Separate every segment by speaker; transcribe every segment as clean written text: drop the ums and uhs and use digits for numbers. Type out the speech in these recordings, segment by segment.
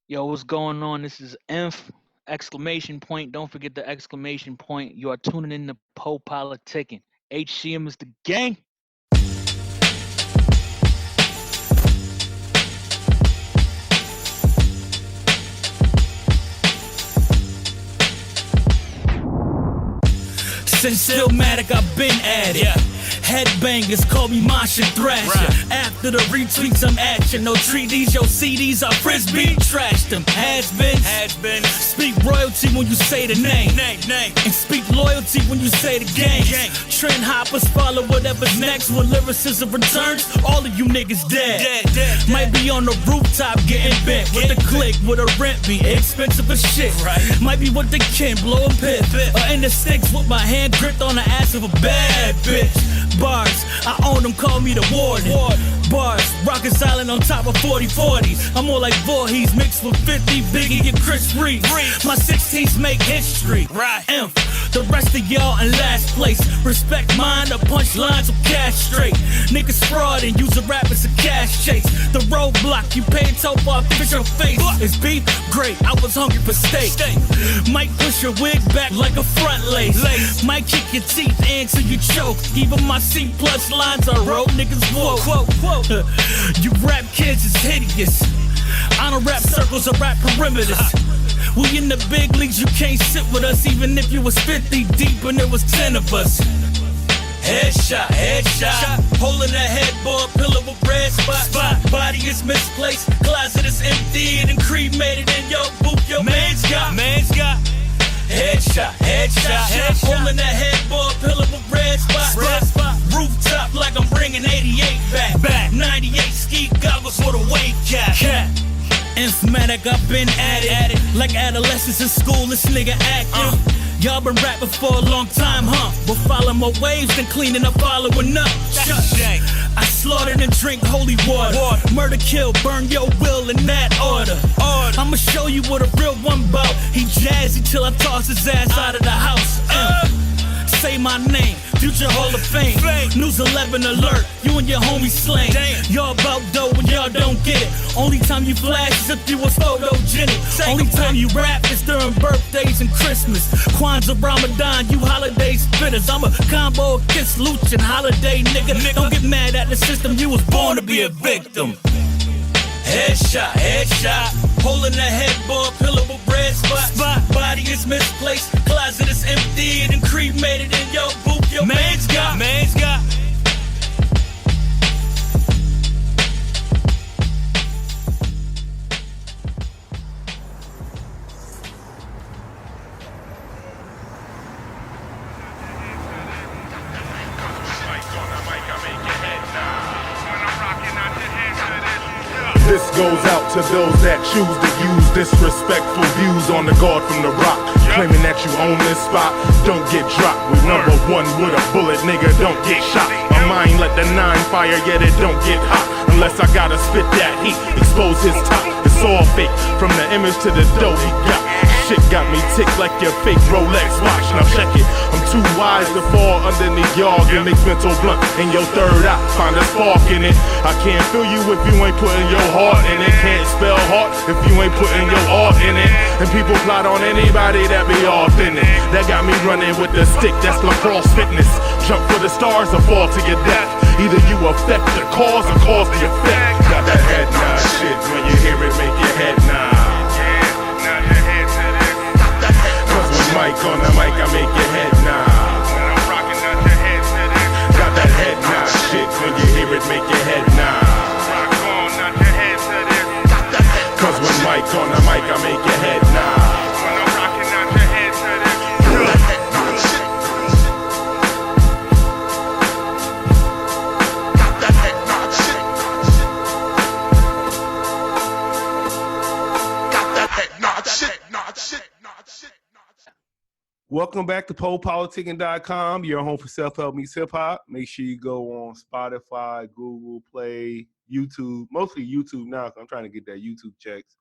Speaker 1: Yo, what's going on? This is INF, exclamation point. Don't forget the exclamation point. You are tuning in to PoPolitickin. HCM is the gang.
Speaker 2: Since Stillmatic, I've been at it. Headbangers call me Martian Thrasher. After the retweets, I'm at you. No treaties, yo CDs, I frisbee trash them. Has been. Speak royalty when you say the name. And speak loyalty when you say the gang. Trend hoppers follow whatever's next. When lyricism returns, all of you niggas dead. Might be on the rooftop getting bent with a click, with a rent be expensive as shit. Might be with the kin, blowing pit. Or in the sticks with my hand gripped on the ass of a bad bitch. Bars, I own them, call me the warden. Bars, rockin' silent on top of 40-40s. I'm more like Voorhees mixed with 50 Biggie and Chris Reed. My 16s make history. Inf, the rest of y'all in last place. Respect mine, the punchlines will cash straight. Niggas fraud and use a rap as a cash chase. The roadblock, you pay top off, fix your face. It's beef, great, I was hungry for steak. Might push your wig back like a front lace. Might kick your teeth in till you choke. Even my C plus lines are road niggas woke. You rap kids is hideous. I don't rap circles or rap perimeters. We in the big leagues, you can't sit with us. Even if you was 50 deep and there was 10 of us. Headshot. Hole in the headboard, pillow with red spot. Body is misplaced, closet is empty and cremated in your booth. Your man's got. Headshot. Hole in the headboard, pillow with red spot. Rooftop like I'm bringing 88 back. 98 ski goggles for the weight cap. Informatic, I've been at it. Like adolescents in school, this nigga acting. Y'all been rapping for a long time, huh? But follow my waves and cleaning up, following up. I slaughtered and drink holy water. Murder, kill, burn your will in that order. I'ma show you what a real one bout. He jazzy till I toss his ass out of the house. Say my name, future Hall of Fame. News 11 alert, you and your homies slain. Y'all about dough when y'all don't get it. Only time you flash is if you was photogenic. Only time you rap is during birthdays and Christmas. Kwanzaa, Ramadan, you holiday spitters. I'm a combo of Kiss, Luch, and Holiday nigga. Don't get mad at the system, you was born to be a victim. Headshot. Hole in the headboard, pillow with red spot. Body is misplaced, closet is empty and cremated in your booth. Your man's got.
Speaker 3: This goes out to those that choose to use disrespectful views on the guard from the rock. Claiming that you own this spot, don't get dropped. We number one with a bullet, nigga, don't get shot. My mind let the 9 fire, yet it don't get hot. Unless I gotta spit that heat, expose his top. It's all fake, from the image to the dough he got. Shit got me ticked like your fake Rolex watch. Now check it, I'm too wise to fall underneath y'all. Get mixed mental blunt in your third eye, find a spark in it. I can't feel you if you ain't putting your heart in it. Can't spell heart if you ain't putting your art in it. And people plot on anybody that be authentic. That got me running with the stick, that's lacrosse fitness. Jump for the stars or fall to your death. Either you affect the cause or cause the effect. Got that head nod shit, when you hear it make your head nod. Mic on the mic, I make your head nod. When I'm rocking out your head to this. Got that head nod shit, when you hear it make your head nod. Rock on out your head to this. Cause when mic on the mic, I make your head nod. When I'm rocking out your head to this. Got that head nod shit. Got that head nod shit. Welcome back to PoPolitickin.com, your home for self-help meets hip-hop. Make sure you go on Spotify, Google Play, YouTube, mostly YouTube now because I'm trying to get that YouTube checks.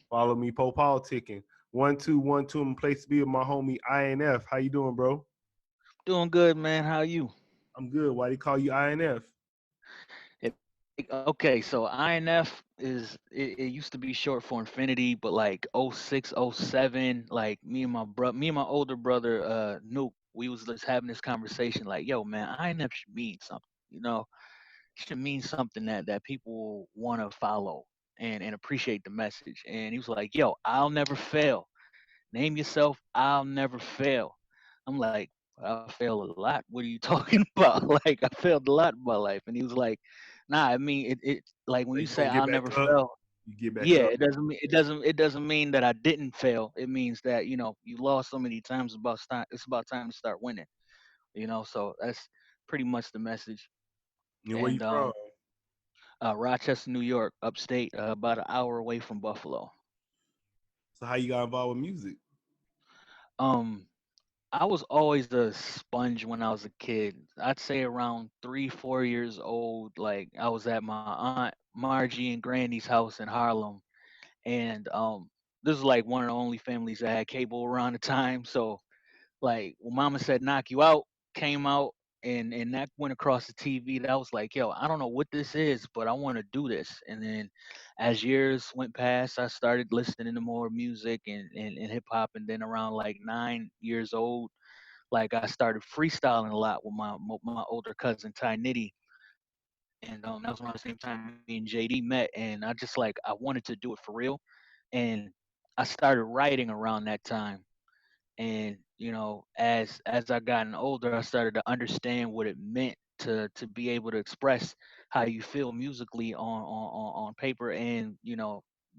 Speaker 3: Follow me, PoPolitickin. 1212, I'm place to be with my homie INF. How you doing, bro?
Speaker 1: Doing good, man. How are you?
Speaker 3: I'm good. Why do you call you INF?
Speaker 1: Okay, so INF, it used to be short for infinity, but like '06, '07, like me and my older brother Nuke, we was just having this conversation like, yo man, INF should mean something, you know, should mean something that people want to follow and appreciate the message. And he was like, yo, I'll never fail. Name yourself, I'll never fail. I'm like, I fail a lot. What are you talking about? Like, I failed a lot in my life. And he was like, nah, I mean, it like when
Speaker 3: So
Speaker 1: you
Speaker 3: you
Speaker 1: say
Speaker 3: gonna get
Speaker 1: I'll
Speaker 3: back
Speaker 1: never
Speaker 3: up?
Speaker 1: fail,
Speaker 3: You get back
Speaker 1: yeah,
Speaker 3: up.
Speaker 1: it doesn't mean that I didn't fail. It means that, you lost so many times, it's about time to start winning. So that's pretty much the message.
Speaker 3: And where you
Speaker 1: And
Speaker 3: from?
Speaker 1: Rochester, New York, upstate, about an hour away from Buffalo.
Speaker 3: So how you got involved with music?
Speaker 1: Um, I was always a sponge when I was a kid. I'd say around 3, 4 years old. Like I was at my aunt Margie and Granny's house in Harlem, and this was like one of the only families that had cable around the time. So like when Mama said "knock you out," came out, and that went across the TV. That was like, yo, I don't know what this is, but I want to do this. And then as years went past, I started listening to more music and hip hop. And then around like 9 years old, like I started freestyling a lot with my older cousin Ty Nitty, and that was around the same time me and JD met, and I just like I wanted to do it for real, and I started writing around that time, and as I gotten older, I started to understand what it meant to be able to express how you feel musically on paper and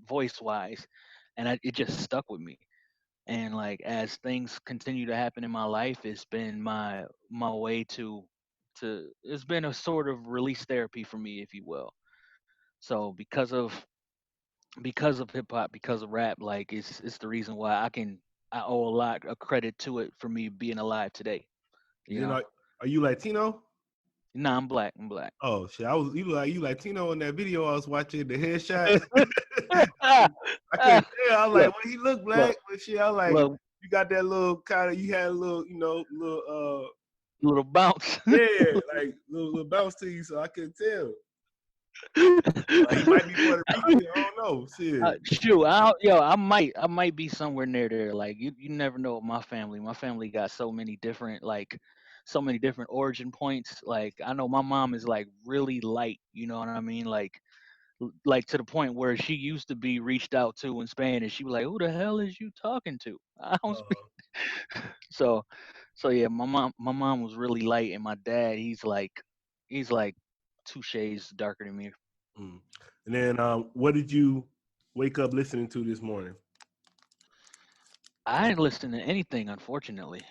Speaker 1: voice wise, and it just stuck with me. And like as things continue to happen in my life, it's been my way to it's been a sort of release therapy for me, if you will. So because of hip hop, because of rap, like it's the reason why I owe a lot of credit to it for me being alive today, you
Speaker 3: Then
Speaker 1: know.
Speaker 3: are you Latino?
Speaker 1: Nah, I'm black.
Speaker 3: Oh shit! You Latino in that video I was watching the headshot. I couldn't tell. I was like,
Speaker 1: look,
Speaker 3: well, he looked
Speaker 1: look,
Speaker 3: black, but shit, I was like,
Speaker 1: look,
Speaker 3: you got that little kind of, you had a little, little
Speaker 1: little bounce.
Speaker 3: yeah, like little bounce to you, so I couldn't tell. Like he might be Puerto Rican. I don't know. Shit.
Speaker 1: Shoot, I might be somewhere near there. Like you never know with my family. My family got so many different origin points. Like I know my mom is like really light. You know what I mean? Like to the point where she used to be reached out to in Spanish. She was like, "Who the hell is you talking to?" I don't speak.
Speaker 3: Uh,
Speaker 1: So, so yeah, my mom was really light, and my dad, he's like 2 shades darker than me.
Speaker 3: mm. And then, what did you wake up listening to this morning?
Speaker 1: I didn't listen to anything, unfortunately.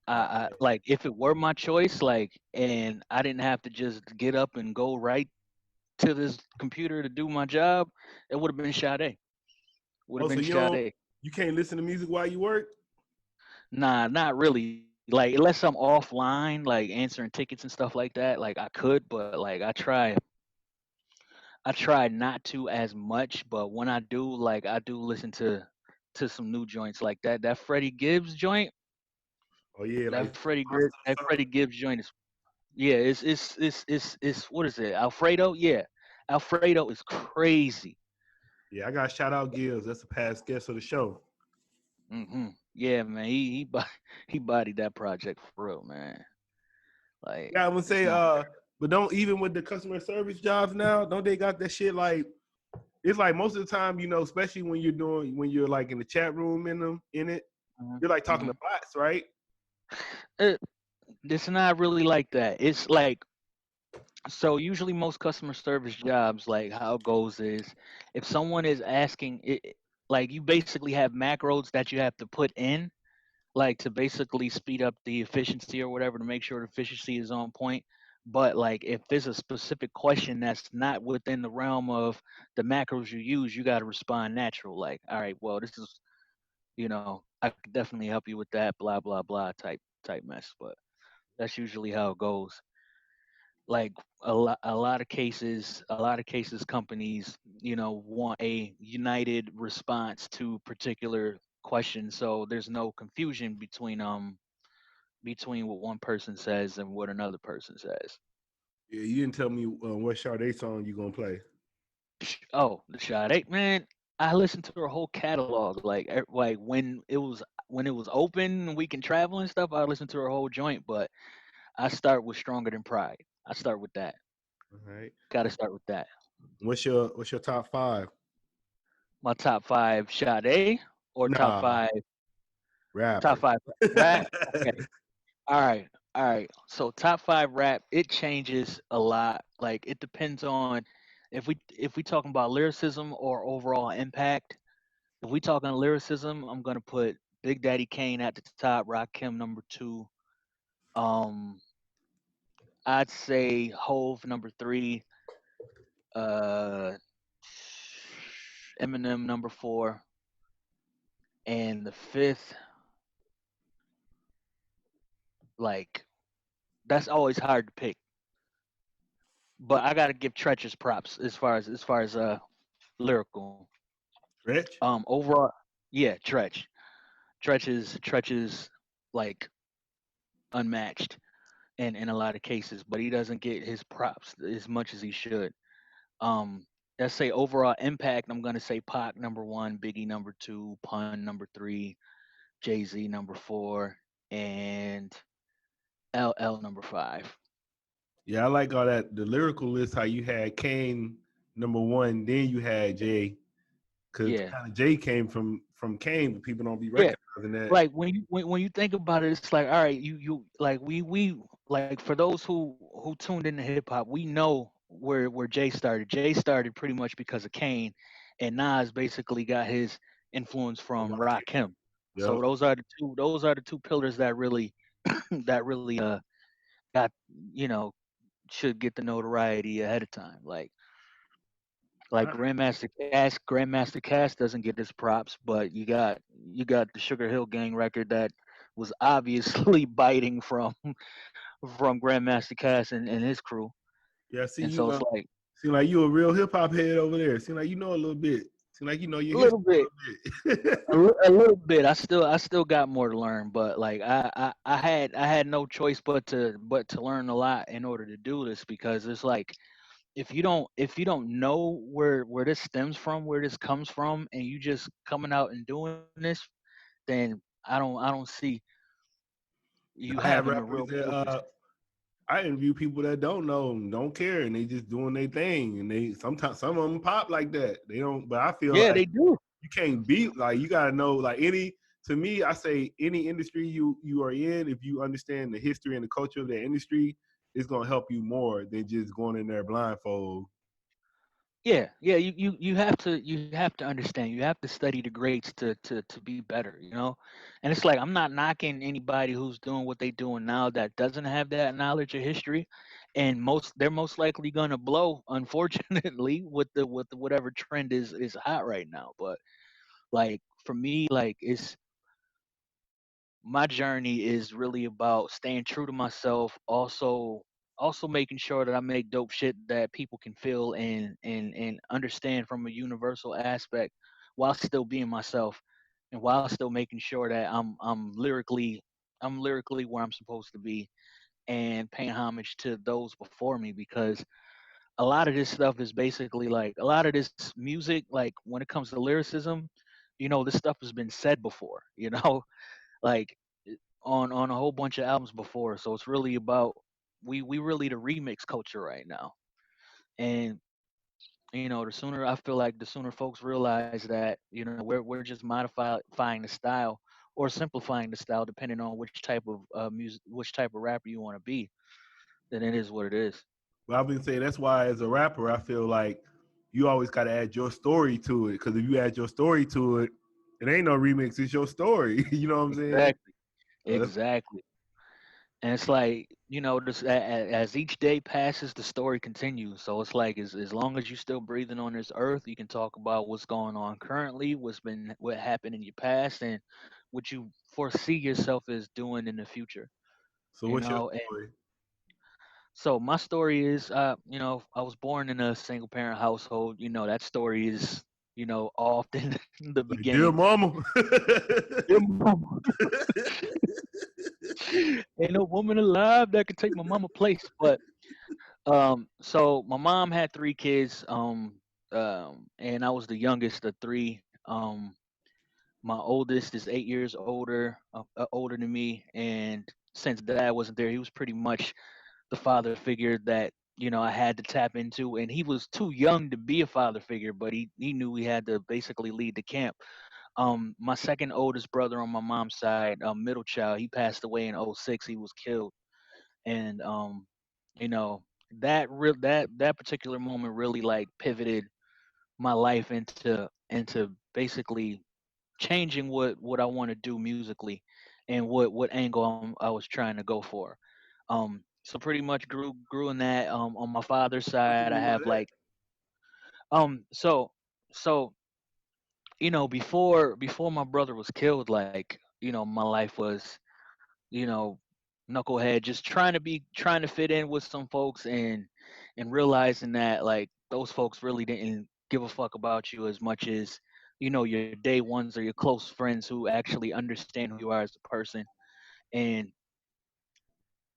Speaker 3: Oh,
Speaker 1: I like if it were my choice, like, and I didn't have to just get up and go right to this computer to do my job, it would have been Sade. Would have
Speaker 3: oh, so
Speaker 1: been Sade.
Speaker 3: you can't listen to music while you work?
Speaker 1: Nah, not really. Like unless I'm offline, like answering tickets and stuff like that, like I could, but like I try not to as much. But when I do, like I do listen to some new joints like that Freddie Gibbs joint.
Speaker 3: Oh yeah, like
Speaker 1: That Freddie Gibbs joint is, yeah, it's what is it? Alfredo? Yeah. Alfredo is crazy.
Speaker 3: yeah. I got shout out Gills. That's a past guest of the show.
Speaker 1: Yeah, man. He bodied that project for real, man. Like
Speaker 3: Yeah, I'm gonna
Speaker 1: it's
Speaker 3: say,
Speaker 1: not
Speaker 3: but don't even with the customer service jobs now, don't they got that shit like it's like most of the time, especially when you're like in the chat room in it,
Speaker 1: mhm,
Speaker 3: you're like talking to
Speaker 1: mhm.
Speaker 3: bots, right?
Speaker 1: It, it's not really like that. It's like, so usually most customer service jobs, like how it goes is if someone is asking it, like you basically have macros that you have to put in, like to basically speed up the efficiency or whatever to make sure the efficiency is on point. But like if there's a specific question that's not within the realm of the macros you use, you got to respond natural. Like, all right, well, this is, I could definitely help you with that, blah blah blah type mess. But that's usually how it goes. Like a lot of cases companies want a united response to particular questions, so there's no confusion between what one person says and what another person says.
Speaker 3: Yeah, you didn't tell me what Sade song you gonna play.
Speaker 1: Oh, the Sade, man. I listened to her whole catalog. Like when it was open and we can travel and stuff. I listened to her whole joint. But I start with Stronger Than Pride. I start with that.
Speaker 4: All right.
Speaker 1: Got to start with that.
Speaker 4: What's your top five?
Speaker 1: My top five Sade or top
Speaker 4: Nah,
Speaker 1: five top
Speaker 4: rappers.
Speaker 1: five rap. Okay. All right. All right. So top five rap, it changes a lot. Like it depends on if we talking about lyricism or overall impact. If we talking lyricism, I'm gonna put Big Daddy Kane at the top, Rakim number two. Um, I'd say Hove number three, uh, Eminem number four, and the fifth, like that's always hard to pick. But I gotta give Treacher's props as far as lyrical.
Speaker 4: Rich?
Speaker 1: Overall, yeah, Tretch is like unmatched in a lot of cases, but he doesn't get his props as much as he should. Um, let's say overall impact. I'm gonna say Pac number one, Biggie number two, Pun number three, Jay Z number four, and LL number five.
Speaker 4: Yeah, I like all that. The lyrical list, how you had Kane number one, then you had Jay, because
Speaker 1: Yeah,
Speaker 4: kind of Jay came from Kane, but people don't be
Speaker 1: yeah.
Speaker 4: recognizing that.
Speaker 1: Like when you think about it, it's like all right, you like we like for those who tuned into hip hop, we know where Jay started. Jay started pretty much because of Kane, and Nas basically got his influence
Speaker 4: From
Speaker 1: from
Speaker 4: Rakim.
Speaker 1: Rakim. So
Speaker 4: Yep.
Speaker 1: those are the two pillars that really that really got you know should get the notoriety ahead of time. Like Grandmaster Cass doesn't get his props, but you got the Sugar Hill Gang record that was obviously biting from Grandmaster Cass and his crew,
Speaker 4: Yeah, see
Speaker 1: and
Speaker 4: you
Speaker 1: so it's like
Speaker 4: seem like you a real hip hop head over there. Seem like you know a little bit. Seem like you know your
Speaker 1: a
Speaker 4: history
Speaker 1: little bit,
Speaker 4: a little bit.
Speaker 1: a little bit. I still got more to learn, but like I had no choice but to learn a lot in order to do this because it's like if you don't know where this stems from, where this comes from, and you just coming out and doing this, then I don't see you
Speaker 4: I have
Speaker 1: having a
Speaker 4: rappers
Speaker 1: real
Speaker 4: that
Speaker 1: focus.
Speaker 4: I interview people that don't know and don't care, and they just doing their thing. And they sometimes some of them pop like that. They don't, but I feel
Speaker 1: Yeah,
Speaker 4: like
Speaker 1: they do.
Speaker 4: you can't beat like you gotta know like any. To me, I say any industry you are in, if you understand the history and the culture of that industry, it's gonna help you more than just going in there blindfold.
Speaker 1: Yeah. You have to understand. You have to study the greats to be better. And it's like I'm not knocking anybody who's doing what they doing now that doesn't have that knowledge of history, and they're most likely gonna blow, unfortunately, with the whatever trend is hot right now. But like for me, like it's my journey is really about staying true to myself, also making sure that I make dope shit that people can feel and understand from a universal aspect while still being myself and while still making sure that I'm lyrically where I'm supposed to be and paying homage to those before me because a lot of this stuff is basically like a lot of this music, like when it comes to lyricism, this stuff has been said before, like on a whole bunch of albums before. So it's really about we really the remix culture right now. And the sooner I feel like the sooner folks realize that we're just modifying the style or simplifying the style depending on which type of music, which type of rapper you want to be, then it is what it is.
Speaker 4: But I've been saying that's why as a rapper, I feel like you always got to add your story to it. Because if you add your story to it, it ain't no remix. It's your story. You know what I'm saying?
Speaker 1: Exactly.
Speaker 4: That's
Speaker 1: Exactly. And it's like, this as each day passes, the story continues. So it's like as long as you're still breathing on this earth, you can talk about what's going on currently, what happened in your past, and what you foresee yourself as doing in the future.
Speaker 4: so. What's your
Speaker 1: And
Speaker 4: story?
Speaker 1: so my story is, I was born in a single parent household. That story is, often the
Speaker 4: Like, dear
Speaker 1: beginning.
Speaker 4: mama.
Speaker 1: Dear mama, ain't no woman alive that can take my mama place, but so my mom had three kids. and I was the youngest of three. My oldest is 8 years older than me, and since dad wasn't there, he was pretty much the father figure that I had to tap into, and he was too young to be a father figure, but he knew he had to basically lead the camp. My second oldest brother on my mom's side, middle child, he passed away in '06. He was killed, and you know that particular moment really like pivoted my life into basically changing what I want to do musically and what angle I was trying to go for. So pretty much grew in that. On my father's
Speaker 4: What
Speaker 1: side,
Speaker 4: you
Speaker 1: I
Speaker 4: mean by
Speaker 1: have
Speaker 4: that?
Speaker 1: like so before my brother was killed, like my life was you know knucklehead, just trying to fit in with some folks and realizing that like those folks really didn't give a fuck about you as much as your day ones or your close friends who actually understand who you are as a person. And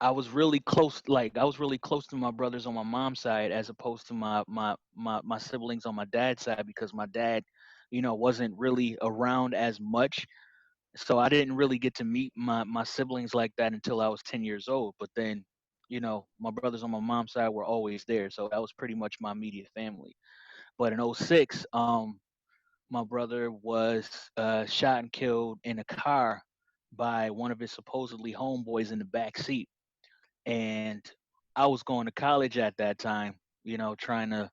Speaker 1: I was really close to my brothers on my mom's side as opposed to my siblings on my dad's side, because my dad wasn't really around as much, so I didn't really get to meet my siblings like that until I was 10 years old. But then my brothers on my mom's side were always there, so that was pretty much my immediate family. But in '06, my brother was shot and killed in a car by one of his supposedly homeboys in the back seat. And I was going to college at that time, trying to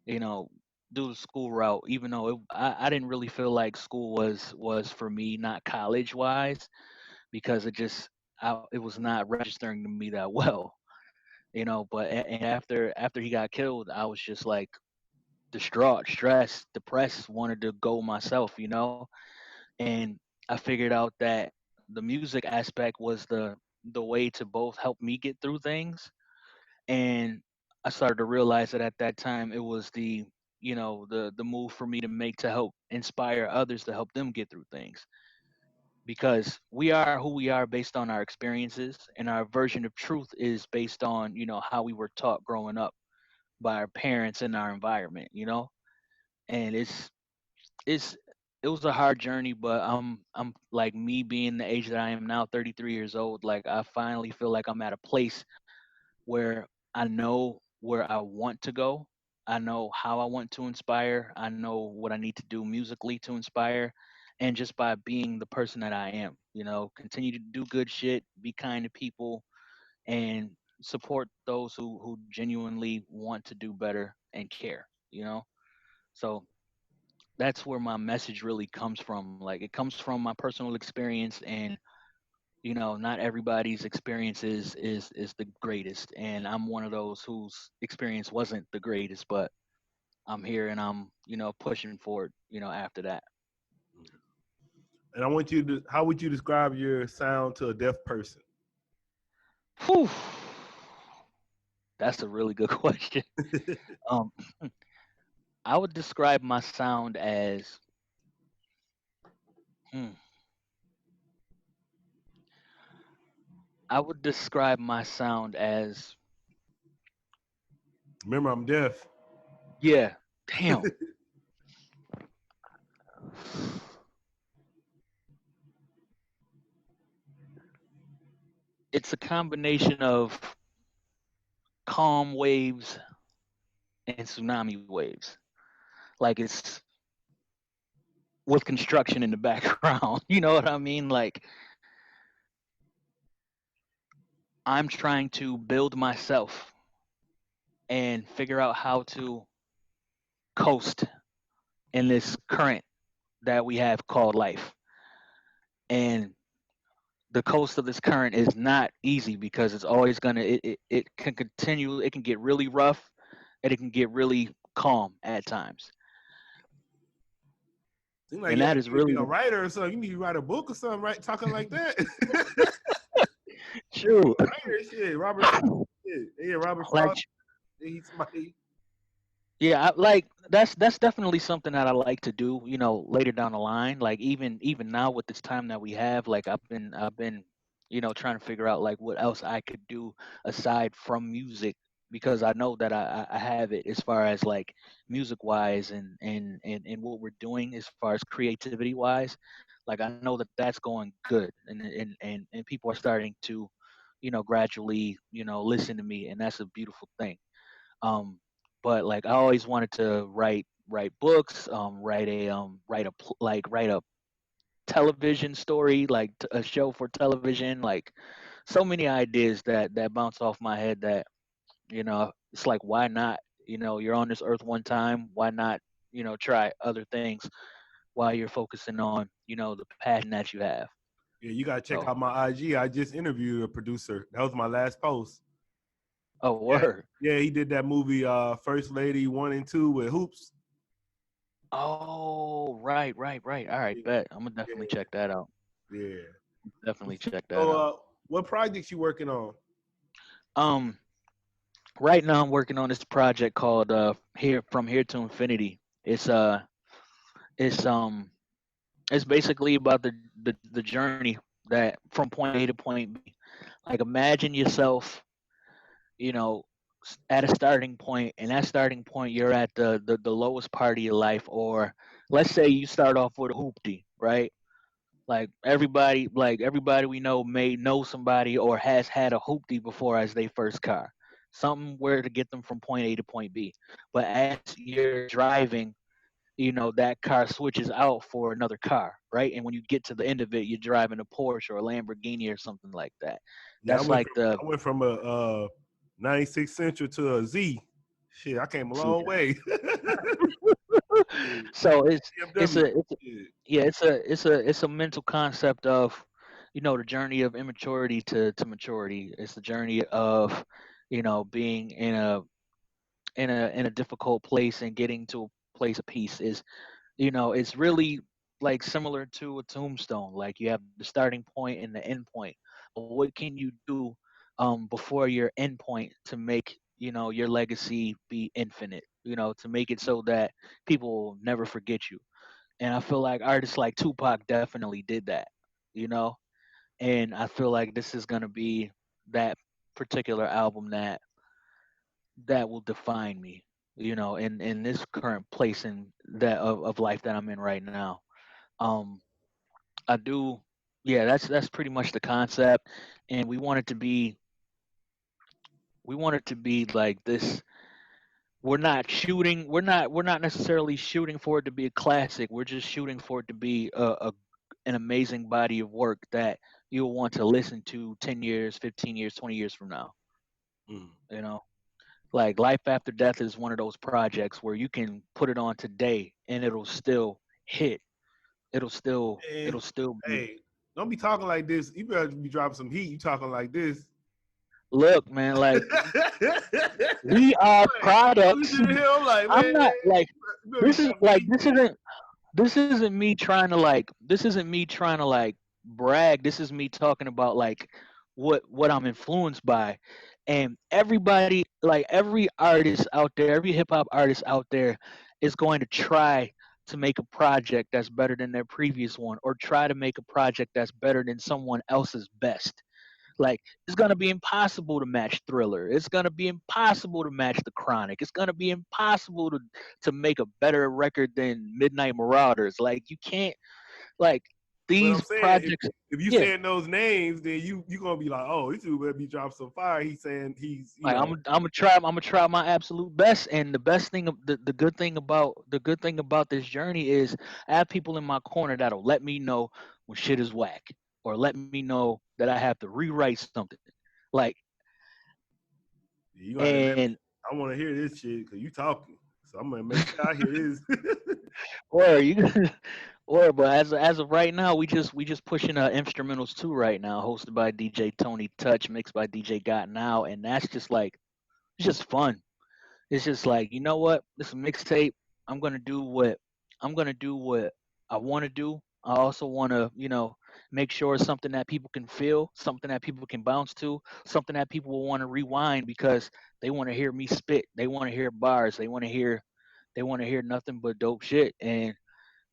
Speaker 1: you know do the school route, even though I didn't really feel like school was for me, not college wise, because it was not registering to me that well. But and after he got killed, I was just like distraught, stressed, depressed, wanted to go myself, and I figured out that the music aspect was the way to both help me get through things. And I started to realize that at that time it was the move for me to make to help inspire others to help them get through things, because we are who we are based on our experiences, and our version of truth is based on how we were taught growing up by our parents and our environment. And it's it was a hard journey, but I'm like, me being the age that I am now, 33 years old, like I finally feel like I'm at a place where I know where I want to go. I know how I want to inspire. I know what I need to do musically to inspire. And just by being the person that I am, continue to do good shit, be kind to people, and support those who genuinely want to do better and care. So that's where my message really comes from. Like, it comes from my personal experience, and not everybody's experience is the greatest, and I'm one of those whose experience wasn't the greatest, but I'm here and I'm pushing forward after that.
Speaker 4: And I want you to, how would you describe your sound to a deaf person?
Speaker 1: Whew, that's a really good question. um I would describe my sound as, hmm, I would describe my sound as,
Speaker 4: Remember, I'm deaf.
Speaker 1: yeah, damn, it's a combination of calm waves and tsunami waves. Like, it's with construction in the background. You know what I mean? Like, I'm trying to build myself and figure out how to coast in this current that we have called life. And the coast of this current is not easy, because it's always it can continue, it can get really rough, and it can get really calm at times.
Speaker 4: Seems like
Speaker 1: And
Speaker 4: you
Speaker 1: that
Speaker 4: need
Speaker 1: is
Speaker 4: to be
Speaker 1: really
Speaker 4: a writer or something. You need to write a book or something, right? Talking like that.
Speaker 1: true.
Speaker 4: Writer shit. Robert Frost. Shit. Yeah, Robert
Speaker 1: Like,
Speaker 4: Frost. He's somebody.
Speaker 1: yeah, like that's definitely something that I like to do, later down the line. Like, even now with this time that we have, like I've been trying to figure out like what else I could do aside from music, because I know that I have it as far as like music wise and what we're doing as far as creativity wise. Like I know that that's going good, and people are starting to, gradually, listen to me, and that's a beautiful thing. Um, but like I always wanted to write books, write a television story, like a show for television, like so many ideas that bounce off my head that, it's like, why not? You're on this earth one time, why not, try other things while you're focusing on, the passion that you have.
Speaker 4: Yeah, you gotta check
Speaker 1: So,
Speaker 4: out my IG. I just interviewed a producer. That was my last post.
Speaker 1: oh,
Speaker 4: Yeah,
Speaker 1: word.
Speaker 4: yeah, he did that movie First Lady 1 and 2 with Hoops.
Speaker 1: Oh, right. All right, bet. I'm gonna definitely
Speaker 4: Yeah,
Speaker 1: check that out.
Speaker 4: yeah.
Speaker 1: Definitely check that
Speaker 4: So,
Speaker 1: out.
Speaker 4: what projects you working on?
Speaker 1: Um, right now I'm working on this project called Here From Here to Infinity. It's it's basically about the journey that from point A to point B. Like imagine yourself, you know, at a starting point, and that starting point you're at the lowest part of your life, or let's say you start off with a hoopty, right? Like everybody we know may know somebody or has had a hoopty before as their first car. Something where to get them from point A to point B. But as you're driving, that car switches out for another car, right? And when you get to the end of it, you're driving a Porsche or a Lamborghini or something like that.
Speaker 4: Yeah,
Speaker 1: That's like the
Speaker 4: I went from a 96 Central to a Z. Shit, I came a
Speaker 1: see
Speaker 4: long
Speaker 1: that.
Speaker 4: way.
Speaker 1: So it's
Speaker 4: BMW.
Speaker 1: a
Speaker 4: Yeah.
Speaker 1: yeah, it's a mental concept of, the journey of immaturity to maturity. It's the journey of, being in a difficult place and getting to a place of peace. It's really like similar to a tombstone. Like you have the starting point and the end point. But what can you do before your end point to make, your legacy be infinite, to make it so that people will never forget you. And I feel like artists like Tupac definitely did that, you know? And I feel like this is gonna be that particular album that will define me, in this current place in that of life that I'm in right now. Um, I do, yeah. That's pretty much the concept, and we want it to be like this. We're not necessarily shooting for it to be a classic. We're just shooting for it to be an amazing body of work that you'll want to listen to 10 years, 15 years, 20 years from now.
Speaker 4: Mm.
Speaker 1: You know, like Life After Death is one of those projects where you can put it on today and it'll still hit. It'll
Speaker 4: And
Speaker 1: still be.
Speaker 4: hey, don't be talking like this. You better be dropping some heat. You talking like this.
Speaker 1: Look, man, like
Speaker 4: Right.
Speaker 1: we are
Speaker 4: I'm
Speaker 1: products.
Speaker 4: listening to him. I'm like,
Speaker 1: I'm
Speaker 4: man,
Speaker 1: not like
Speaker 4: you better be
Speaker 1: this is
Speaker 4: dropping
Speaker 1: like
Speaker 4: heat.
Speaker 1: this isn't me trying to like brag. This is me talking about like what I'm influenced by. And everybody, like every artist out there, every hip hop artist out there is going to try to make a project that's better than their previous one, or try to make a project that's better than someone else's best. Like it's gonna be impossible to match Thriller. It's gonna be impossible to match The Chronic. It's gonna be impossible to make a better record than Midnight Marauders. Like you can't, like
Speaker 4: But I'm
Speaker 1: these
Speaker 4: saying
Speaker 1: projects.
Speaker 4: if you
Speaker 1: Yeah,
Speaker 4: saying those names, then you gonna be like, oh, this dude better be dropping some fire. He's saying he's
Speaker 1: like I'm gonna try my absolute best. And the best thing, the good thing about this journey is I have people in my corner that'll let me know when shit is whack, or let me know that I have to rewrite something. Like
Speaker 4: you gotta let
Speaker 1: and
Speaker 4: me. I want to hear this shit because you talking. So I'm gonna make sure I hear this.
Speaker 1: or you or but as of right now, we just pushing instrumentals too right now, hosted by DJ Tony Touch, mixed by DJ Got Now, and that's just like it's just fun. It's just like, you know what? This is a mixtape. I'm gonna do what I want to do. I also want to, make sure it's something that people can feel, something that people can bounce to, something that people will want to rewind because they want to hear me spit. They want to hear bars. They want to hear nothing but dope shit. And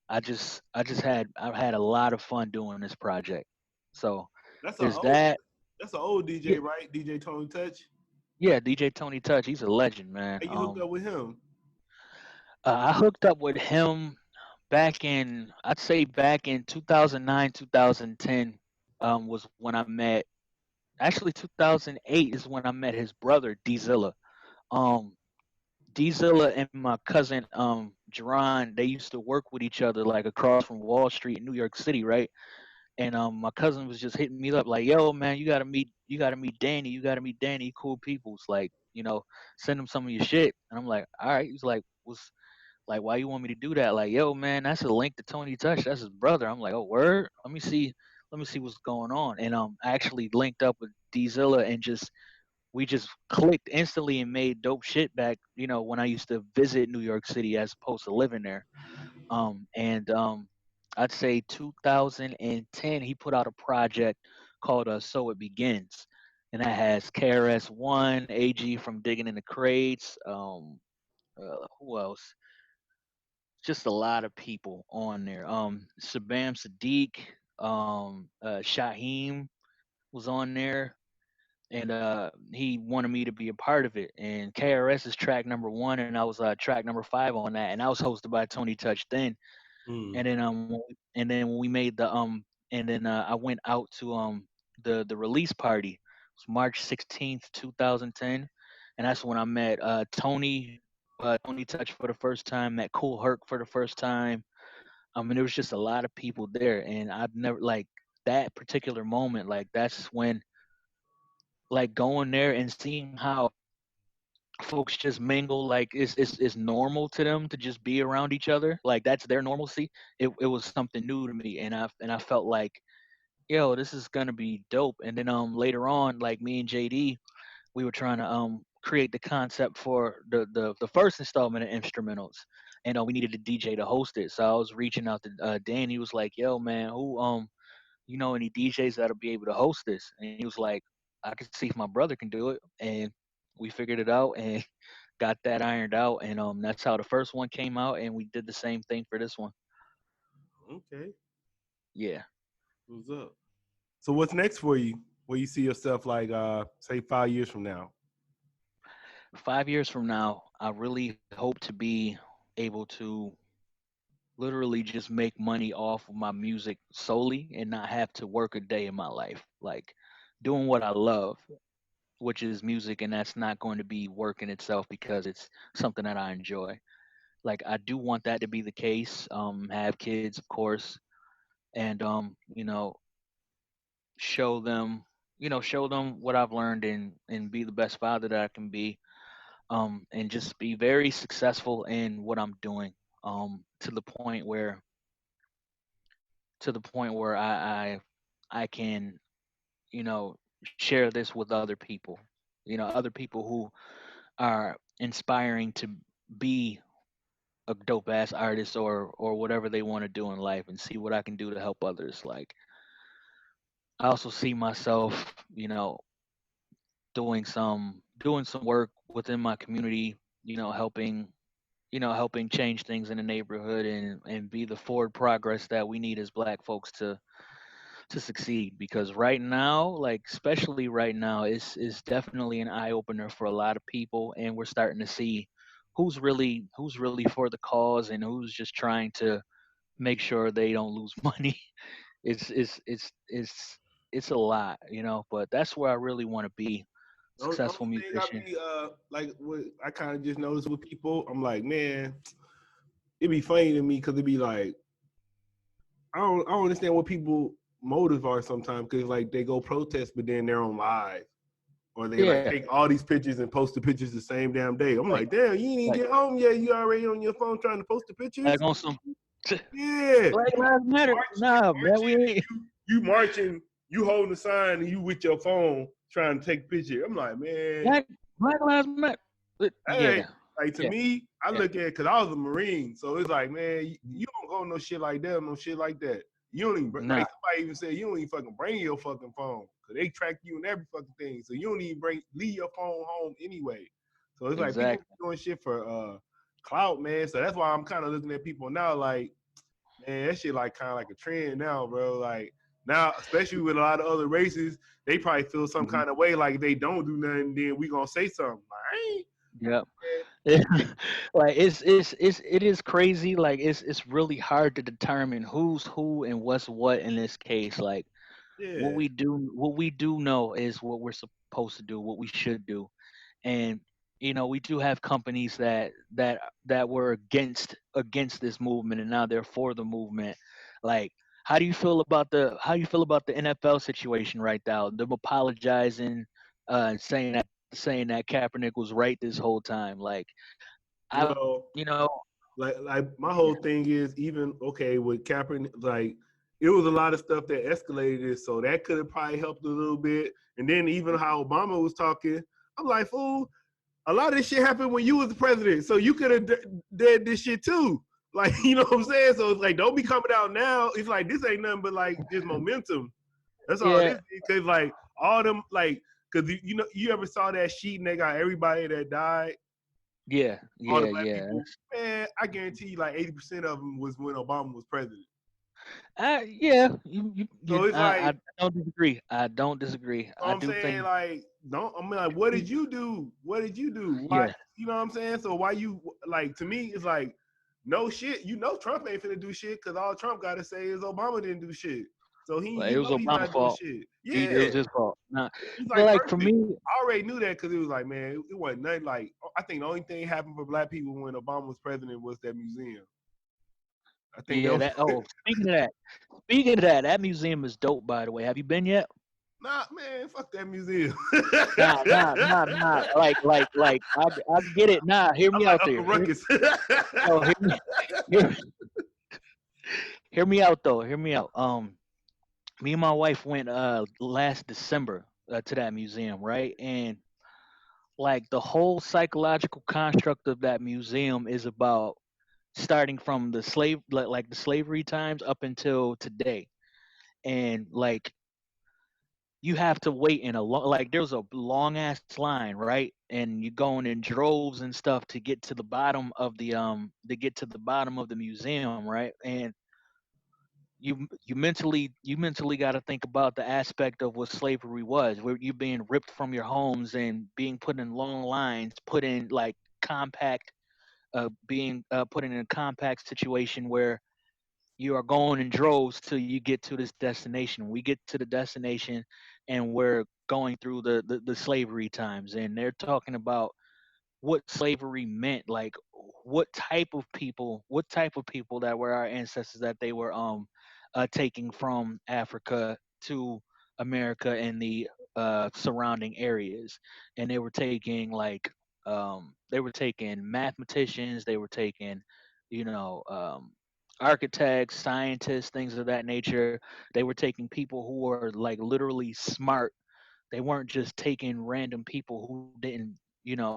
Speaker 1: I've had a lot of fun doing this project. So
Speaker 4: That's a
Speaker 1: there's
Speaker 4: old.
Speaker 1: that.
Speaker 4: That's an old
Speaker 1: Yeah,
Speaker 4: DJ, right? DJ Tony Touch.
Speaker 1: Yeah, DJ Tony Touch. He's a legend, man.
Speaker 4: How you hooked up with him?
Speaker 1: I hooked up with him back in, I'd say back in 2009, 2010, was when I met. Actually, 2008 is when I met his brother, D-Zilla. Um, D-Zilla and my cousin, Jerron, they used to work with each other like across from Wall Street in New York City, right? And my cousin was just hitting me up like, "Yo, man, you gotta meet Danny. You gotta meet Danny. Cool people. It's like, send him some of your shit." And I'm like, "All right." He's like, "What's like? Why you want me to do that?" Like, "Yo, man, that's a link to Tony Touch. That's his brother." I'm like, "Oh, word. Let me see. Let me see what's going on." And I actually linked up with D-Zilla and just we just clicked instantly and made dope shit back. When I used to visit New York City as opposed to living there. And I'd say 2010, he put out a project called "So It Begins," and that has KRS-One, AG from Digging in the Crates. Who else? Just a lot of people on there. Sabam Sadiq, Shaheem was on there, and he wanted me to be a part of it. And KRS is track number one, and I was track number five on that, and I was hosted by Tony Touch then.
Speaker 4: Mm.
Speaker 1: And then when we made and then I went out to the release party. It was March 16th, 2010, and that's when I met Tony Touch for the first time, met Cool Herc for the first time. There was just a lot of people there, and I've never like that particular moment. Like that's when like going there and seeing how folks just mingle, like it's normal to them to just be around each other, like that's their normalcy. It was something new to me, and I felt like, yo, this is gonna be dope. And then later on, like me and JD, we were trying to create the concept for the first installment of instrumentals, and we needed a DJ to host it. So I was reaching out to Dan. He was like, "Yo, man, who any DJs that'll be able to host this?" And he was like, "I could see if my brother can do it." And we figured it out and got that ironed out. And that's how the first one came out. And we did the same thing for this one.
Speaker 4: Okay,
Speaker 1: Yeah.
Speaker 4: what's up? So what's next for you? Where you see yourself like say 5 years from now?
Speaker 1: 5 years from now, I really hope to be able to literally just make money off of my music solely and not have to work a day in my life. Like doing what I love, which is music, and that's not going to be work in itself because it's something that I enjoy. Like I do want that to be the case. Have kids, of course, and show them, show them what I've learned, and be the best father that I can be. And just be very successful in what I'm doing. To the point where I can, you know, share this with other people. Other people who are inspiring to be a dope ass artist or whatever they want to do in life, and see what I can do to help others. Like I also see myself, doing some work within my community, helping helping change things in the neighborhood, and be the forward progress that we need as black folks to succeed. Because right now, like especially right now, it's definitely an eye opener for a lot of people, and we're starting to see who's really for the cause and who's just trying to make sure they don't lose money. It's a lot, but that's where I really want to be.
Speaker 4: Only
Speaker 1: Successful
Speaker 4: thing I
Speaker 1: musician.
Speaker 4: be like what I kind of just noticed with people, I'm like, man, it be funny to me because it be like I don't understand what people motives are sometimes because like they go protest but then they're on live or they like
Speaker 1: Yeah,
Speaker 4: take all these pictures and post the pictures the same damn day. I'm
Speaker 1: like
Speaker 4: like, damn, you ain't even
Speaker 1: like
Speaker 4: get home yet. You already on your phone trying to post the
Speaker 1: like
Speaker 4: pictures.
Speaker 1: on some
Speaker 4: Yeah,
Speaker 1: Black Lives Matter. Nah, man, we ain't.
Speaker 4: you marching, you holding the sign, and you with your phone trying to take a picture. I'm like, man,
Speaker 1: Black Lives Matter.
Speaker 4: that
Speaker 1: Yeah,
Speaker 4: ain't like to
Speaker 1: yeah,
Speaker 4: me. I
Speaker 1: yeah.
Speaker 4: look at it because I was a Marine, so it's like, man, you don't go no shit like that, no shit like that. You don't even
Speaker 1: Nah,
Speaker 4: like somebody even said you don't even fucking bring your fucking phone because they track you and every fucking thing. So you don't even leave your phone home anyway. So it's like people
Speaker 1: exactly.
Speaker 4: doing shit for clout, man. So that's why I'm kind of looking at people now like, man, that shit like kind of like a trend now, bro. Like Now, especially with a lot of other races, they probably feel some
Speaker 1: Mhm.
Speaker 4: kind of way like they don't do nothing, then we gonna say something. Like, I ain't.
Speaker 1: Yep. Like it is crazy. Like it's really hard to determine who's who and what's what in this case. Like
Speaker 4: Yeah,
Speaker 1: what we do know is what we're supposed to do, what we should do. And we do have companies that were against this movement and now they're for the movement. Like how do you feel about the NFL situation right now? Them apologizing, saying that Kaepernick was right this whole time. Like I
Speaker 4: well,
Speaker 1: you know
Speaker 4: like my
Speaker 1: yeah
Speaker 4: whole thing is even okay with Kaepernick, like it was a lot of stuff that escalated it, so that could have probably helped a little bit. And then even how Obama was talking, I'm like, fool, a lot of this shit happened when you was the president, so you could have did this shit too. Like, you know what I'm saying? So it's like, don't be coming out now. It's like this ain't nothing but like just momentum. That's all
Speaker 1: yeah
Speaker 4: this is. Cause like all them like, cause you know you ever saw that sheet and they got everybody that died,
Speaker 1: yeah
Speaker 4: all the
Speaker 1: yeah
Speaker 4: black
Speaker 1: yeah.
Speaker 4: people. Man, I guarantee you like 80% of them was when Obama was president.
Speaker 1: Yeah,
Speaker 4: So it's
Speaker 1: I
Speaker 4: like,
Speaker 1: don't disagree. I don't disagree.
Speaker 4: you know
Speaker 1: I
Speaker 4: what I'm
Speaker 1: do
Speaker 4: saying?
Speaker 1: think
Speaker 4: Like, don't I mean like what did you do? What did you do? Why
Speaker 1: yeah.
Speaker 4: you know what I'm saying? So why you like to me it's like no shit. You know Trump ain't finna do shit because all Trump gotta say is Obama didn't do shit. So
Speaker 1: Well, it
Speaker 4: you
Speaker 1: was
Speaker 4: know he's
Speaker 1: Obama's
Speaker 4: not doing
Speaker 1: fault.
Speaker 4: shit.
Speaker 1: It
Speaker 4: Yeah.
Speaker 1: was his fault. Nah,
Speaker 4: He's
Speaker 1: but
Speaker 4: like
Speaker 1: like for
Speaker 4: perfect.
Speaker 1: me,
Speaker 4: I already knew that because it was like, man, it wasn't nothing like I think the only thing happened for black people when Obama was president was that museum. I think that
Speaker 1: yeah.
Speaker 4: was
Speaker 1: That speaking of that, that museum is dope. By the way, have you been yet?
Speaker 4: nah, man, fuck that museum.
Speaker 1: Nah. Like, I get it. Nah, hear
Speaker 4: I'm
Speaker 1: me
Speaker 4: like
Speaker 1: out there.
Speaker 4: Uncle Ruckus.
Speaker 1: No, hear, hear me out though. Hear me out. Me and my wife went last December to that museum, right? And like the whole psychological construct of that museum is about starting from the like the slavery times up until today. And like you have to wait in a long, like there's a long ass line, right? And you're going in droves and stuff to get to the bottom of the museum, right? And you mentally got to think about the aspect of what slavery was, where you being ripped from your homes and being put in long lines, put in like compact, being put in a compact situation where you are going in droves till you get to this destination. We get to the destination, and we're going through the slavery times, and they're talking about what slavery meant, like what type of people that were our ancestors that they were taking from Africa to America and the surrounding areas. And they were taking mathematicians, they were taking you know architects, scientists, things of that nature. They were taking people who were like literally smart. They weren't just taking random people who didn't,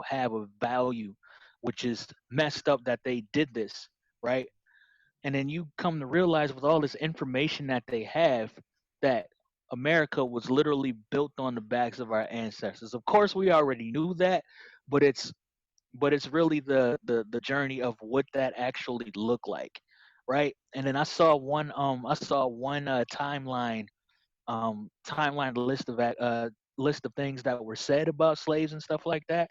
Speaker 1: have a value, which is messed up that they did this, right? And then you come to realize with all this information that they have that America was literally built on the backs of our ancestors. Of course, we already knew that, but it's really the journey of what that actually looked like, right? And then I saw one timeline list of things that were said about slaves and stuff like that.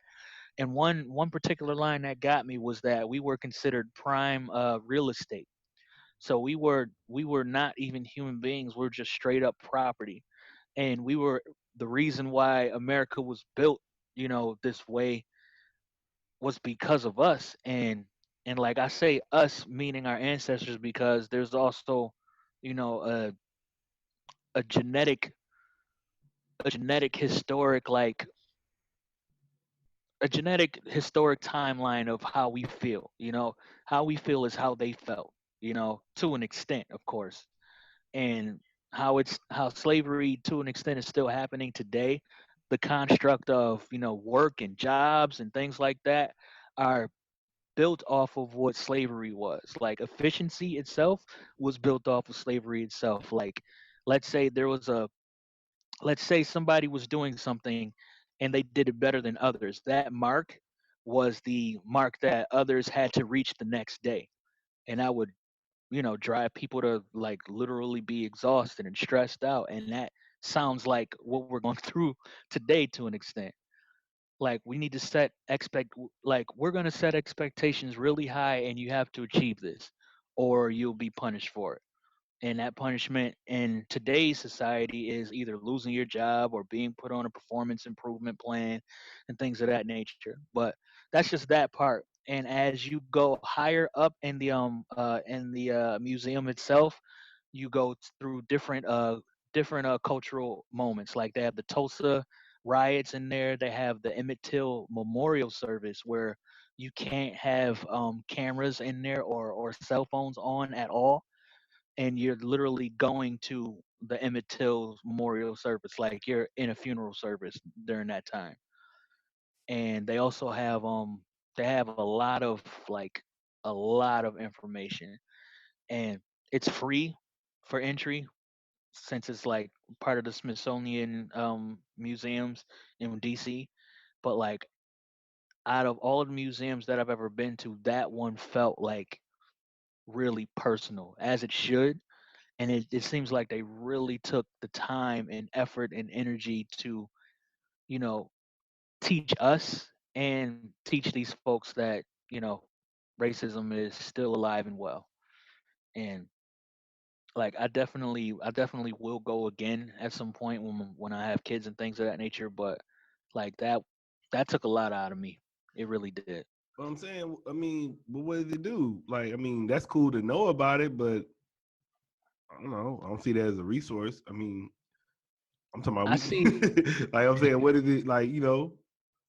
Speaker 1: And one particular line that got me was that we were considered prime real estate. So we were not even human beings. We're just straight up property, and we were the reason why America was built, this way was because of us. And like I say, us meaning our ancestors, because there's also, you know, a a genetic historic a genetic historic timeline of how we feel. How we feel is how they felt, to an extent, of course. And how slavery to an extent is still happening today. The construct of, work and jobs and things like that are built off of what slavery was. Like efficiency itself was built off of slavery itself. Like let's say there was a let's say somebody was doing something and they did it better than others. That mark was the mark that others had to reach the next day. And drive people to like literally be exhausted and stressed out, and that sounds like what we're going through today to an extent. Like we need to like we're going to set expectations really high, and you have to achieve this or you'll be punished for it. And that punishment in today's society is either losing your job or being put on a performance improvement plan and things of that nature. But that's just that part. And as you go higher up in the museum itself, you go through different cultural moments. Like they have the Tulsa riots in there. They have the Emmett Till memorial service where you can't have cameras in there or cell phones on at all, and you're literally going to the Emmett Till memorial service, like you're in a funeral service during that time. And they have a lot of information, and it's free for entry since it's like part of the Smithsonian museums in DC. But like out of all of the museums that I've ever been to, that one felt like really personal, as it should. And it seems like they really took the time and effort and energy to you know teach us and teach these folks that racism is still alive and well. And like I definitely will go again at some point when I have kids and things of that nature. But like that took a lot out of me. It really did.
Speaker 4: But I'm saying, I mean, but what did it do? Like, I mean, that's cool to know about it, but I don't know. I don't see that as a resource. I mean, I'm talking about
Speaker 1: I
Speaker 4: we
Speaker 1: see.
Speaker 4: like I'm saying, what is it like,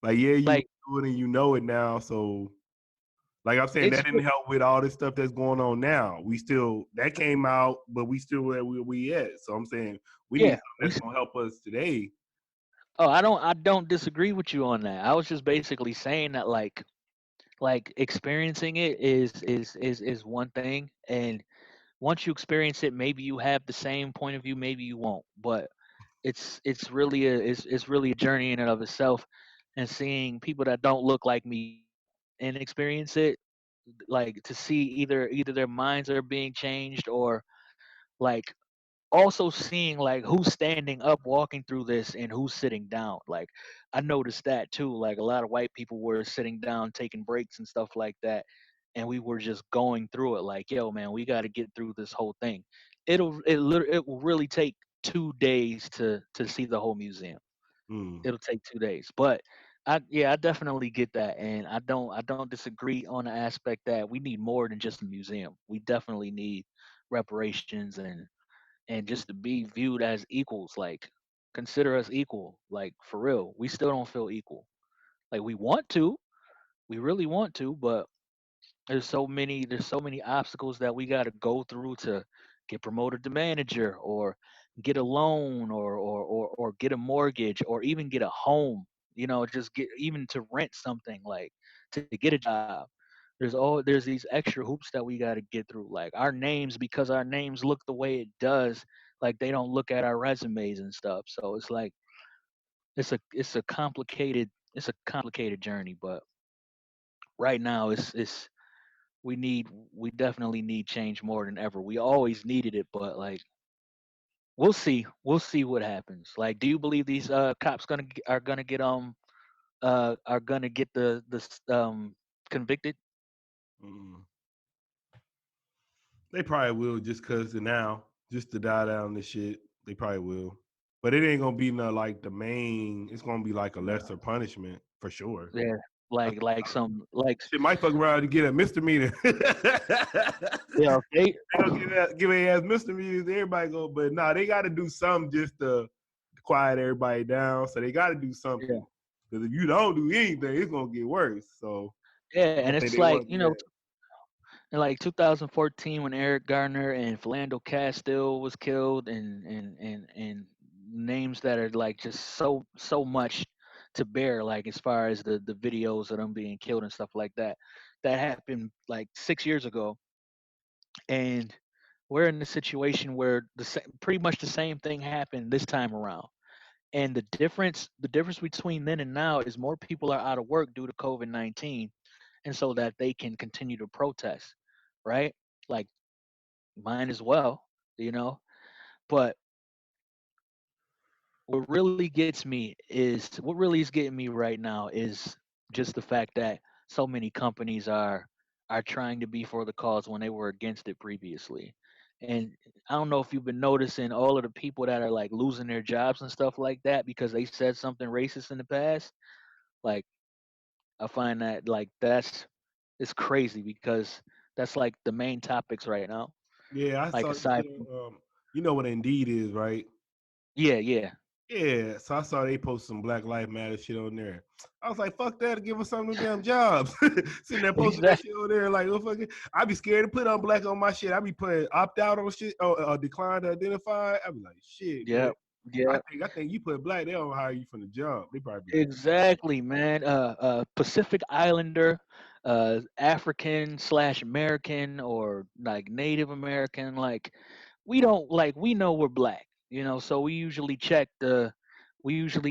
Speaker 4: like yeah, you
Speaker 1: Like
Speaker 4: do it and you know it now. So like I'm saying,
Speaker 1: it's
Speaker 4: that didn't help with all this stuff that's going on now. We still that came out, but we still where we at. So I'm saying we need
Speaker 1: yeah.
Speaker 4: something that's gonna help us today.
Speaker 1: Oh, I don't disagree with you on that. I was just basically saying that like experiencing it is one thing, and once you experience it, maybe you have the same point of view, maybe you won't. But it's really a journey in and of itself. And seeing people that don't look like me and experience it, like to see either their minds are being changed, or like also seeing like who's standing up walking through this and who's sitting down. Like I noticed that too. Like a lot of white people were sitting down taking breaks and stuff like that, and we were just going through it like, yo man, we got to get through this whole thing. It will really take 2 days to see the whole museum.
Speaker 4: Mm,
Speaker 1: It'll take 2 days. But I definitely get that, and I don't disagree on the aspect that we need more than just a museum. We definitely need reparations, and just to be viewed as equals. Like consider us equal. Like for real, we still don't feel equal. Like we really want to, but there's so many obstacles that we got to go through to get promoted to manager, or get a loan, or get a mortgage, or even get a home. Just get even to rent something, like to get a job. There's these extra hoops that we got to get through. Like our names, because our names look the way it does, like they don't look at our resumes and stuff. So it's like it's a complicated journey. But right now it's we definitely need change more than ever. We always needed it, but like we'll see what happens. Like, do you believe these cops are gonna get the convicted?
Speaker 4: mm. They probably will just cause of now, just to die down this shit. They probably will. But it ain't gonna be no like the main. It's gonna be like a
Speaker 1: Yeah,
Speaker 4: lesser punishment for sure.
Speaker 1: yeah. Like some like
Speaker 4: Shit might fuck around to get a misdemeanor. They
Speaker 1: yeah, they
Speaker 4: gonna give a ass misdemeanors. Everybody go, but nah, they got to do something just to quiet everybody down. So they got to do
Speaker 1: yeah,
Speaker 4: something. Because if you don't do anything, it's gonna get worse. So
Speaker 1: yeah,
Speaker 4: I
Speaker 1: and
Speaker 4: don't think
Speaker 1: it's
Speaker 4: they
Speaker 1: like
Speaker 4: want to do that.
Speaker 1: in like 2014 when Eric Garner and Philando Castile was killed, and names that are like just so much to bear, like as far as the videos of them being killed and stuff like that. That happened like 6 years ago, and we're in a situation where pretty much the same thing happened this time around. And the difference between then and now is more people are out of work due to COVID-19, and so that they can continue to protest, right? Like might as well, you know. But what really is getting me right now is just the fact that so many companies are trying to be for the cause when they were against it previously. And I don't know if you've been noticing all of the people that are like losing their jobs and stuff like that because they said something racist in the past. Like I find that like that's it's crazy because that's like the main topics right now.
Speaker 4: Yeah, I
Speaker 1: Like
Speaker 4: saw this
Speaker 1: aside
Speaker 4: shit
Speaker 1: from
Speaker 4: on, you know what Indeed is, right?
Speaker 1: yeah, yeah.
Speaker 4: Yeah, so I saw they post some Black Lives Matter shit on there. I was like, fuck that, give us some of them damn jobs. Sitting there posting that
Speaker 1: Exactly.
Speaker 4: shit on there, like, oh, fuck it. I be scared to put on black on my shit. I be putting opt out on shit, or decline to identify. I be like, shit, man.
Speaker 1: Yep. Yep.
Speaker 4: I think you put black, they don't hire you from the job. They probably be like,
Speaker 1: Exactly, man. Pacific Islander, African slash American or like Native American. Like, we don't like we know we're black, you know. So we usually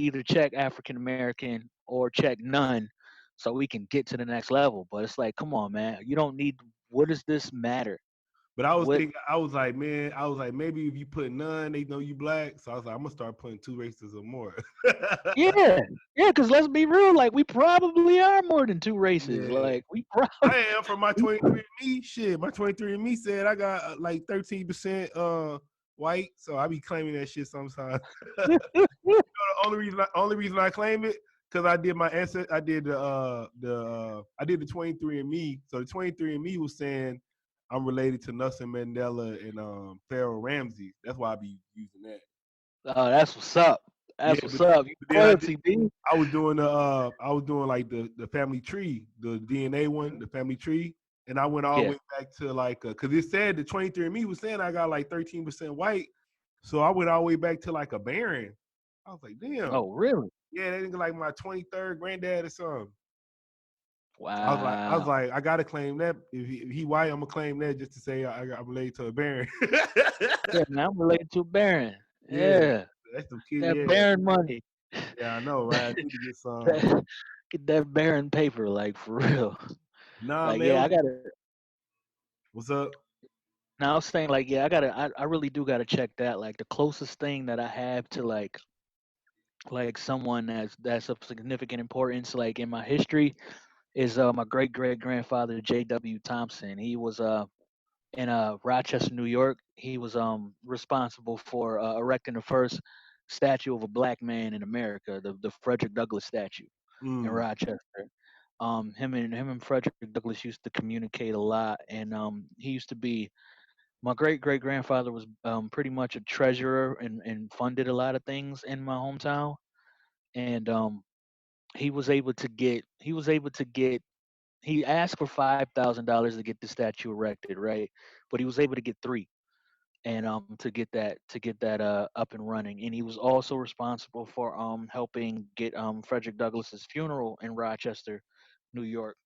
Speaker 1: either check African American or check none, so we can get to the next level. But it's like, come on, man. You don't need. What does this matter?
Speaker 4: but I was
Speaker 1: What?
Speaker 4: thinking, I was like, man, I was like, maybe if you put none, they know you black. So I was like, I'm gonna start putting two races or more.
Speaker 1: Yeah, yeah. Because let's be real. Like, we probably are more than two races.
Speaker 4: Yeah.
Speaker 1: Like, we probably.
Speaker 4: I am from my 23andMe shit. My 23andMe said I got like 13% white, so I be claiming that shit sometimes. The only reason I claim it because I did my answer. I did I did the 23andMe. So the 23andMe was saying I'm related to Nelson Mandela and Pharaoh Ramsey. That's why I be using that.
Speaker 1: Oh, that's what's up.
Speaker 4: Yeah,
Speaker 1: That's what's up. You
Speaker 4: but then
Speaker 1: royalty, B.
Speaker 4: I was doing like the family tree, the DNA one, the family tree, and I went all the
Speaker 1: Yeah.
Speaker 4: way back to like because it said the 23andMe was saying I got like 13% white, so I went all the way back to like a Baron. I was like, damn,
Speaker 1: Oh, really?
Speaker 4: yeah, that nigga like my 23rd granddad or something. I was
Speaker 1: Wow.
Speaker 4: like, I gotta claim that. If he white, I'm gonna claim that just to say I'm related to a Baron.
Speaker 1: Yeah, man, I'm related to Baron.
Speaker 4: Yeah,
Speaker 1: Yeah,
Speaker 4: that's some kid.
Speaker 1: that
Speaker 4: Yeah,
Speaker 1: Baron money.
Speaker 4: yeah, I know, right? I need to get some.
Speaker 1: That- Get that Baron paper, like for real.
Speaker 4: Nah,
Speaker 1: Like,
Speaker 4: man,
Speaker 1: yeah, I gotta.
Speaker 4: what's up?
Speaker 1: Now I was saying, like, yeah, I gotta. I really do gotta check that. Like, the closest thing that I have to like someone that's of significant importance, like in my history, is my great great grandfather J.W. Thompson. He was in Rochester, New York. He was responsible for erecting the first statue of a black man in America, the Frederick Douglass statue in
Speaker 4: Mm,
Speaker 1: Rochester. Him and Frederick Douglass used to communicate a lot, and he used to be my great great grandfather was pretty much a treasurer and funded a lot of things in my hometown, and he asked for $5,000 to get the statue erected, right? But he was able to get three and to get that up and running. And he was also responsible for helping get Frederick Douglass's funeral in Rochester, New York,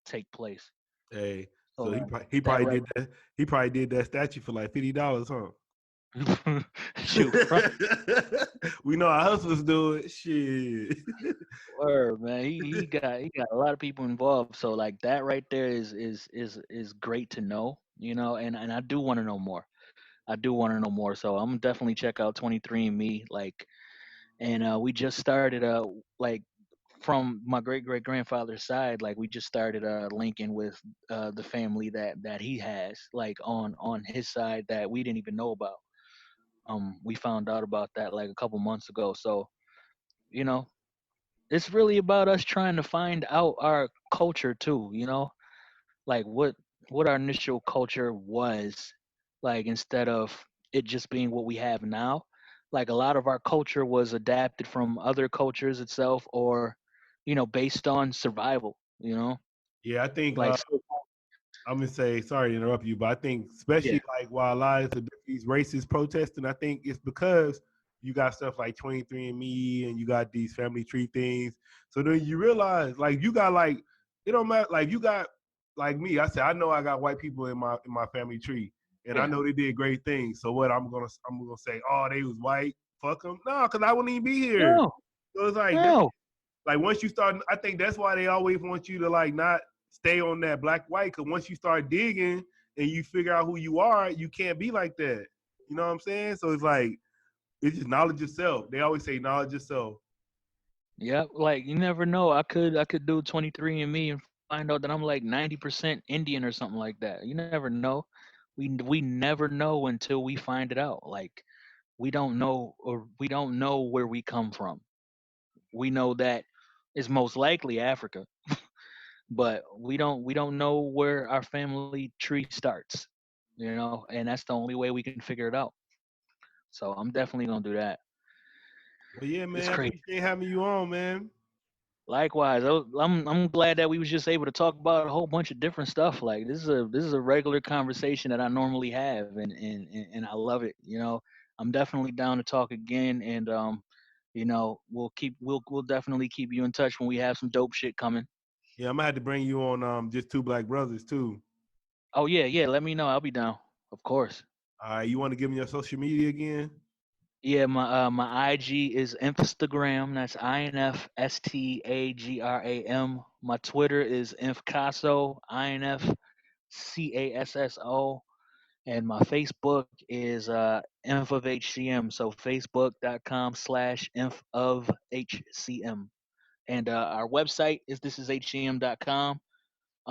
Speaker 1: take place.
Speaker 4: hey,
Speaker 1: So
Speaker 4: so he
Speaker 1: that
Speaker 4: probably
Speaker 1: right,
Speaker 4: did that. He probably did that statue for like $50, huh?
Speaker 1: shoot,
Speaker 4: We know how hustlers do it. Shit.
Speaker 1: word, man. He got a lot of people involved. So like that right there is great to know, you know. And I do want to know more. I do want to know more. So I'm definitely check out 23andMe. Like, and we just started like from my great great grandfather's side, like we just started linking with the family that he has, like on his side that we didn't even know about. We found out about that like a couple months ago. So you know, it's really about us trying to find out our culture too. You know, like what our initial culture was, like instead of it just being what we have now. Like a lot of our culture was adapted from other cultures itself, or based on survival.
Speaker 4: Yeah, I think
Speaker 1: Like
Speaker 4: I'm gonna say sorry to interrupt you, but I think
Speaker 1: yeah,
Speaker 4: especially like while lives of these races protesting, I think it's because you got stuff like 23andMe and you got these family tree things. So then you realize like you got like it don't matter like you got like me. I said I know I got white people in my family tree, and I
Speaker 1: yeah,
Speaker 4: know they did great things. So what I'm gonna say? Oh, they was white. Fuck them. No, because I wouldn't even be here.
Speaker 1: no,
Speaker 4: So it's like
Speaker 1: no,
Speaker 4: like once you start, I think that's why they always want you to like not stay on that black white. Cause once you start digging, and you figure out who you are, you can't be like that. You know what I'm saying? So it's like, it's just knowledge yourself. They always say knowledge yourself.
Speaker 1: Yep, like you never know. I could do 23andMe and find out that I'm like 90% Indian or something like that. You never know. We never know until we find it out. Like we don't know where we come from. We know that it's most likely Africa, but we don't know where our family tree starts. And that's the only way we can figure it out. So I'm definitely gonna do that.
Speaker 4: Well, yeah,
Speaker 1: It's
Speaker 4: man, I
Speaker 1: crazy.
Speaker 4: appreciate having you on, man.
Speaker 1: Likewise, I'm glad that we was just able to talk about a whole bunch of different stuff. Like this is a regular conversation that I normally have, and I love it. I'm definitely down to talk again, and we'll definitely keep you in touch when we have some dope shit coming.
Speaker 4: Yeah, I'm gonna have to bring you on just two black brothers too.
Speaker 1: Oh yeah, yeah. Let me know. I'll be down. Of course.
Speaker 4: All right, you want to give me your social media again?
Speaker 1: Yeah, my IG is Instagram. That's INFSTAGRAM. My Twitter is Infcasso, INFCASSO. And my Facebook is Inf of HCM. So facebook.com/Inf of HCM. And our website is thisishcm.com.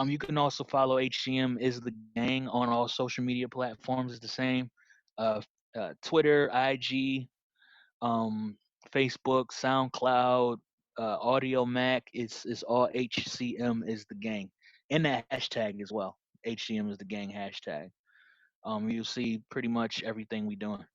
Speaker 1: You can also follow HCM is the gang on all social media platforms. It's the same. Uh, Twitter, IG, um, Facebook, SoundCloud, Audio Mac. It's all HCM is the gang, and that hashtag as well. HCM is the gang hashtag. You'll see pretty much everything we doing.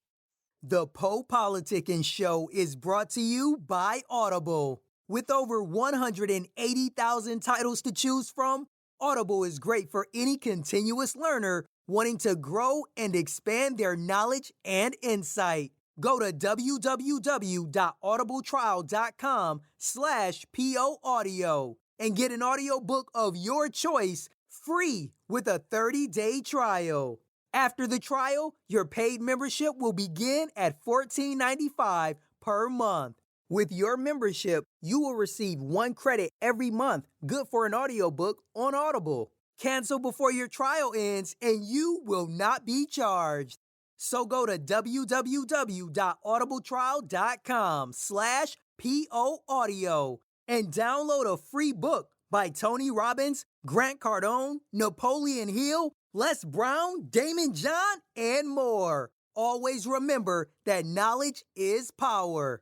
Speaker 5: The PoPolitickin Show is brought to you by Audible. With over 180,000 titles to choose from, Audible is great for any continuous learner wanting to grow and expand their knowledge and insight. Go to www.audibletrial.com/POAudio and get an audiobook of your choice free with a 30-day trial. After the trial, your paid membership will begin at $14.95 per month. With your membership, you will receive 1 credit every month, good for an audiobook on Audible. Cancel before your trial ends and you will not be charged. So go to www.audibletrial.com/POAudio and download a free book by Tony Robbins, Grant Cardone, Napoleon Hill, Les Brown, Damon John, and more. Always remember that knowledge is power.